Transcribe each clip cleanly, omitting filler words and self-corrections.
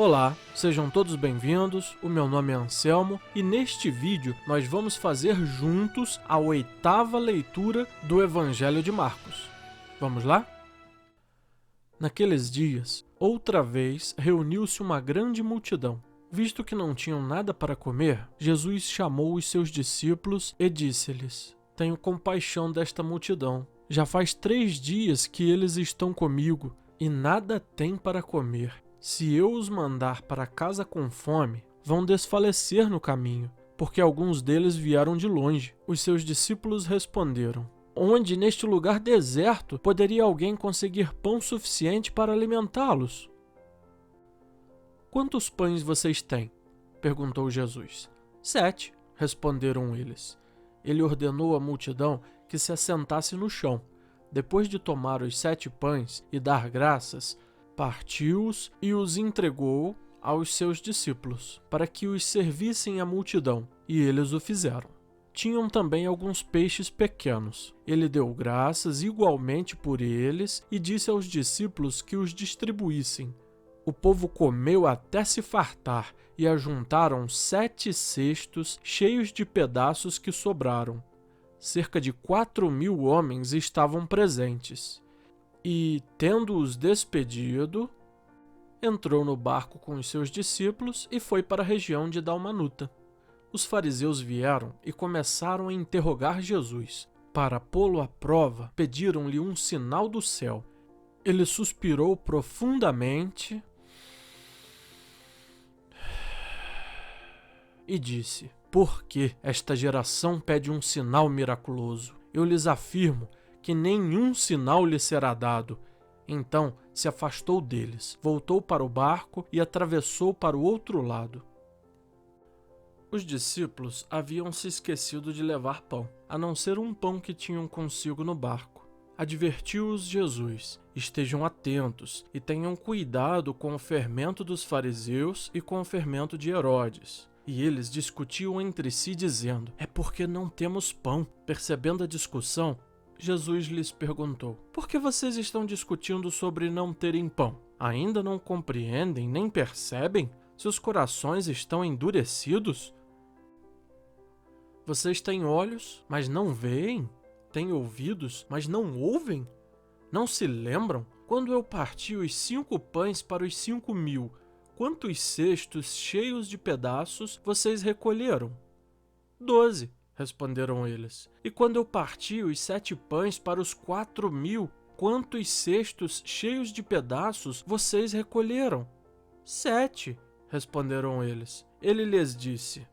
Olá, sejam todos bem-vindos, o meu nome é Anselmo e neste vídeo nós vamos fazer juntos a 8ª leitura do Evangelho de Marcos. Vamos lá? Naqueles dias, outra vez reuniu-se uma grande multidão. Visto que não tinham nada para comer, Jesus chamou os seus discípulos e disse-lhes: Tenho compaixão desta multidão. Já faz 3 dias que eles estão comigo e nada têm para comer. Se eu os mandar para casa com fome, vão desfalecer no caminho, porque alguns deles vieram de longe. Os seus discípulos responderam: Onde neste lugar deserto poderia alguém conseguir pão suficiente para alimentá-los? Quantos pães vocês têm? Perguntou Jesus. 7, responderam eles. Ele ordenou à multidão que se assentasse no chão. Depois de tomar os 7 pães e dar graças, partiu-os e os entregou aos seus discípulos, para que os servissem à multidão, e eles o fizeram. Tinham também alguns peixes pequenos. Ele deu graças igualmente por eles e disse aos discípulos que os distribuíssem. O povo comeu até se fartar e ajuntaram 7 cestos cheios de pedaços que sobraram. Cerca de 4.000 homens estavam presentes. E, tendo-os despedido, entrou no barco com os seus discípulos e foi para a região de Dalmanuta. Os fariseus vieram e começaram a interrogar Jesus. Para pô-lo à prova, pediram-lhe um sinal do céu. Ele suspirou profundamente e disse: Por que esta geração pede um sinal miraculoso? Eu lhes afirmo que nenhum sinal lhe será dado. Então se afastou deles, voltou para o barco e atravessou para o outro lado. Os discípulos haviam se esquecido de levar pão, a não ser um pão que tinham consigo no barco. Advertiu-os Jesus: Estejam atentos e tenham cuidado com o fermento dos fariseus e com o fermento de Herodes. E eles discutiam entre si, dizendo: É porque não temos pão. Percebendo a discussão, Jesus lhes perguntou: Por que vocês estão discutindo sobre não terem pão? Ainda não compreendem nem percebem? Seus corações estão endurecidos? Vocês têm olhos, mas não veem? Têm ouvidos, mas não ouvem? Não se lembram? Quando eu parti os 5 pães para os 5.000, quantos cestos cheios de pedaços vocês recolheram? 12, responderam eles. E quando eu parti os 7 pães para os 4.000, quantos cestos cheios de pedaços vocês recolheram? 7, responderam eles. Ele lhes disse: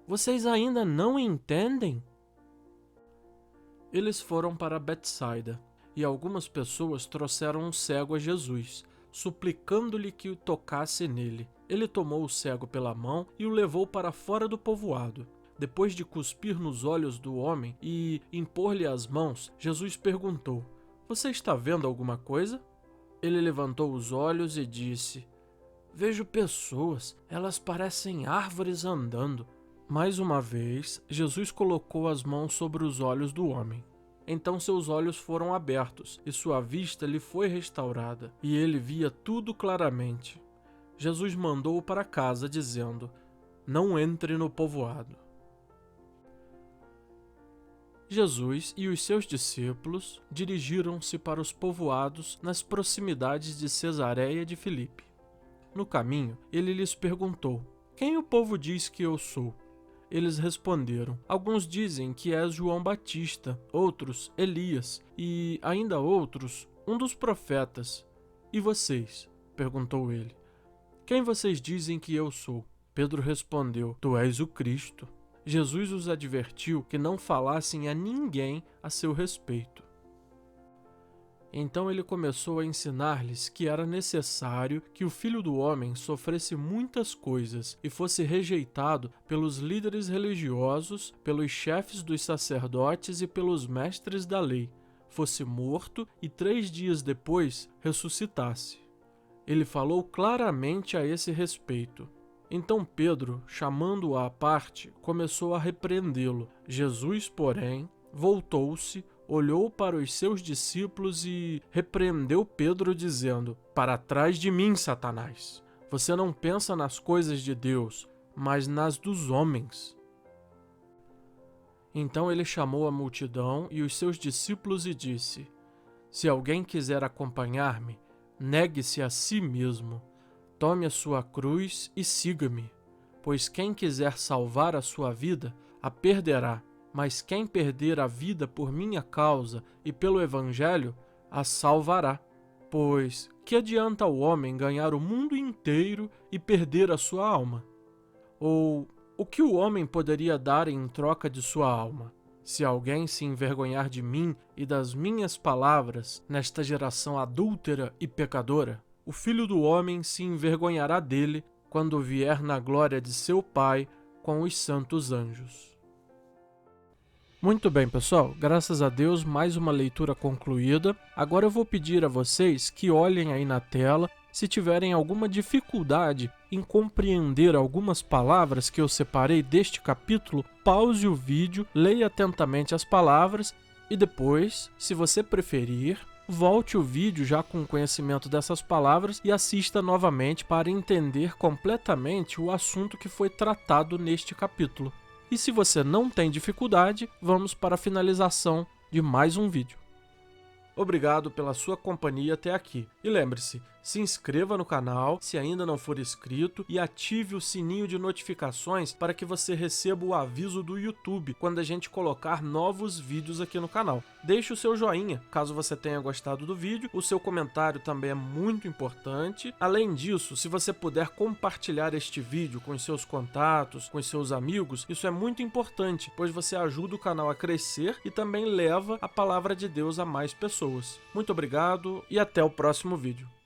Vocês ainda não entendem? Eles foram para Betsaida, e algumas pessoas trouxeram um cego a Jesus, suplicando-lhe que o tocasse nele. Ele tomou o cego pela mão e o levou para fora do povoado. Depois de cuspir nos olhos do homem e impor-lhe as mãos, Jesus perguntou: Você está vendo alguma coisa? Ele levantou os olhos e disse: Vejo pessoas, elas parecem árvores andando. Mais uma vez, Jesus colocou as mãos sobre os olhos do homem. Então seus olhos foram abertos e sua vista lhe foi restaurada, e ele via tudo claramente. Jesus mandou-o para casa, dizendo: Não entre no povoado. Jesus e os seus discípulos dirigiram-se para os povoados nas proximidades de Cesareia de Filipe. No caminho, ele lhes perguntou: Quem o povo diz que eu sou? Eles responderam: Alguns dizem que és João Batista, outros Elias, e ainda outros um dos profetas. E vocês? Perguntou ele. Quem vocês dizem que eu sou? Pedro respondeu: Tu és o Cristo. Jesus os advertiu que não falassem a ninguém a seu respeito. Então ele começou a ensinar-lhes que era necessário que o Filho do Homem sofresse muitas coisas e fosse rejeitado pelos líderes religiosos, pelos chefes dos sacerdotes e pelos mestres da lei, fosse morto e 3 dias depois ressuscitasse. Ele falou claramente a esse respeito. Então Pedro, chamando-o à parte, começou a repreendê-lo. Jesus, porém, voltou-se, olhou para os seus discípulos e repreendeu Pedro, dizendo: Para trás de mim, Satanás! Você não pensa nas coisas de Deus, mas nas dos homens. Então ele chamou a multidão e os seus discípulos e disse: Se alguém quiser acompanhar-me, negue-se a si mesmo, tome a sua cruz e siga-me. Pois quem quiser salvar a sua vida, a perderá, mas quem perder a vida por minha causa e pelo Evangelho, a salvará. Pois que adianta o homem ganhar o mundo inteiro e perder a sua alma? Ou o que o homem poderia dar em troca de sua alma? Se alguém se envergonhar de mim e das minhas palavras nesta geração adúltera e pecadora, o Filho do Homem se envergonhará dele quando vier na glória de seu Pai com os santos anjos. Muito bem, pessoal, graças a Deus, mais uma leitura concluída. Agora eu vou pedir a vocês que olhem aí na tela. Se tiverem alguma dificuldade em compreender algumas palavras que eu separei deste capítulo, pause o vídeo, leia atentamente as palavras e depois, se você preferir, volte o vídeo já com conhecimento dessas palavras e assista novamente para entender completamente o assunto que foi tratado neste capítulo. E se você não tem dificuldade, vamos para a finalização de mais um vídeo. Obrigado pela sua companhia até aqui. E lembre-se, se inscreva no canal se ainda não for inscrito e ative o sininho de notificações para que você receba o aviso do YouTube quando a gente colocar novos vídeos aqui no canal. Deixe o seu joinha, caso você tenha gostado do vídeo, o seu comentário também é muito importante. Além disso, se você puder compartilhar este vídeo com os seus contatos, com os seus amigos, isso é muito importante, pois você ajuda o canal a crescer e também leva a palavra de Deus a mais pessoas. Muito obrigado e até o próximo vídeo.